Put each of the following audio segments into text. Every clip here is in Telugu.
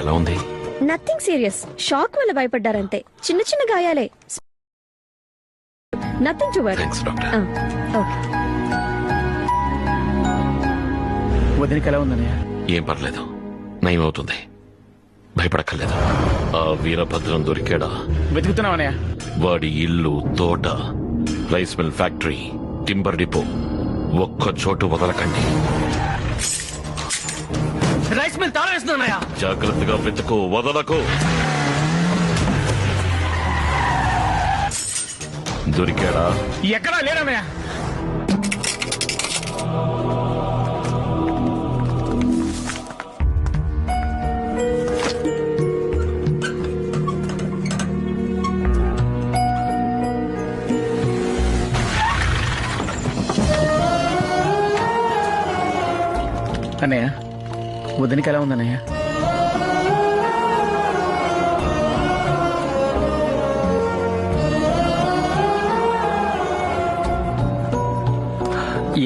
ఎలా ఉంది? నథింగ్ సీరియస్, షాక్ వల్ల భయపడ్డారంతే. చిన్న చిన్న గాయాలే, nothing to worry. Thanks doctor. Okay. వదినకి ఎలా ఉందన్నయ్య? ఏం పర్లేదు, నయం అవుతుంది, భయపడక్కర్లేదు. ఆ వీరభద్రం దొరికాడా? వెతుకుతున్నావన్నయ్య? వాడి ఇల్లు, తోట, rice mill factory, timber depot ఒక్క చోటు వదలకండి. రైస్ మిల్ తాళం వేస్తున్నానయ్య. జాగ్రత్తగా వెతుకు, వదలకు. దొరికాడా? ఎక్కడా లేదన్నయ్య. అన్నయ్య, వదినకి ఎలా ఉందన్నయ్య?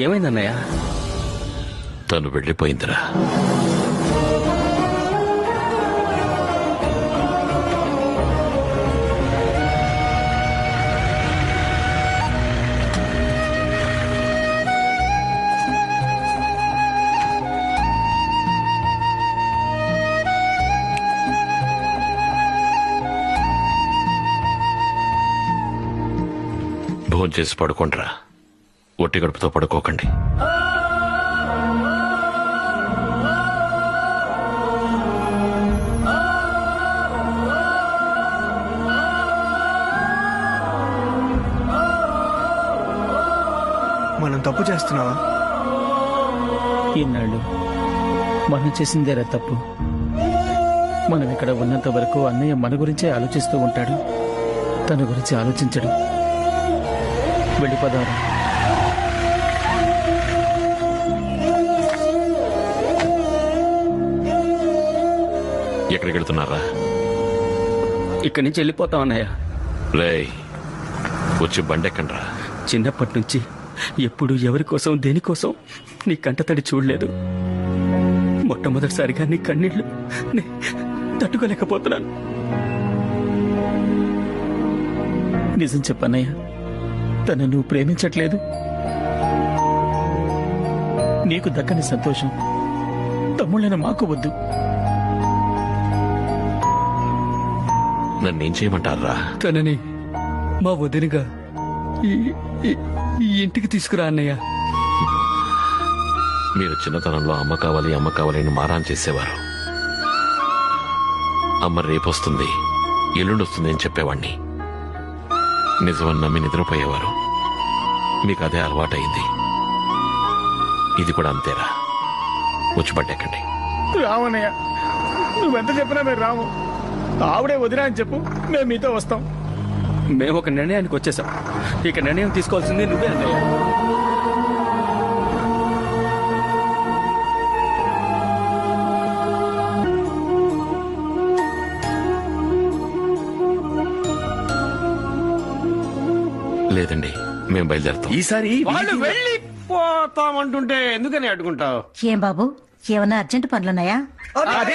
ఏమైందన్నయ్య? తను వెళ్ళిపోయిందిరా. భోజనం చేసి పడుకోండిరా, ఒట్టి గడుపుతో పడుకోకండి. మనం తప్పు చేస్తున్నావా? ఈనాళ్ళు మనం చేసిందేరా తప్పు. మనం ఇక్కడ ఉన్నంత వరకు అన్నయ్య మన గురించే ఆలోచిస్తూ ఉంటాడు, తన గురించి ఆలోచించడు. వెళ్ళిపోదారా. ఎక్కడికి వెళ్తున్నారా? ఇక్కడి నుంచి వెళ్ళిపోతాం అన్నయ్య. రేయ్, వచ్చి బండెక్కండ్రా. చిన్నప్పటి నుంచి ఎప్పుడు ఎవరి కోసం దేనికోసం నీ కంటతడి చూడలేదు. మొట్టమొదటిసారిగా నీ కన్నీళ్లు నే తట్టుకోలేకపోతున్నాను. నిజం చెప్పన్నయ్య, తను నువ్వు ప్రేమించట్లేదు. నీకు దక్కని సంతోషం తమ్ముళ్ళని మాకు వద్దు. నన్నేం చేయమంటారా? తనని మా వదినగా ఈ ఇంటికి తీసుకురా అన్నయ్య. మీరు చిన్నతనంలో అమ్మ కావాలి అమ్మ కావాలి అని మారాన్ చేసేవారు. అమ్మ రేపొస్తుంది, ఎల్లుండొస్తుంది అని చెప్పేవాణ్ణి. నిజమని నమ్మి నిద్రపోయేవారు. మీకు అదే అలవాటైంది. ఇది కూడా అంతేరా. వచ్చి పడ్డెక్కండి. రామన్నయ్య, నువ్వెంత చెప్పినా మేము రాము. ఆవిడే వదినా అని చెప్పు, మేము మీతో వస్తాం. మేము ఒక నిర్ణయానికి వచ్చేసాం. ఇక నిర్ణయం తీసుకోవాల్సింది నువ్వే అన్నయ్య. లేదండి, మేము బయలుదేరుతాం. ఈసారి వాళ్ళు వెళ్ళిపోతామంటుంటే ఎందుకని అడ్డుకుంటావు? ఏం బాబు, ఏమన్నా అర్జెంట్ పనులున్నాయా? అది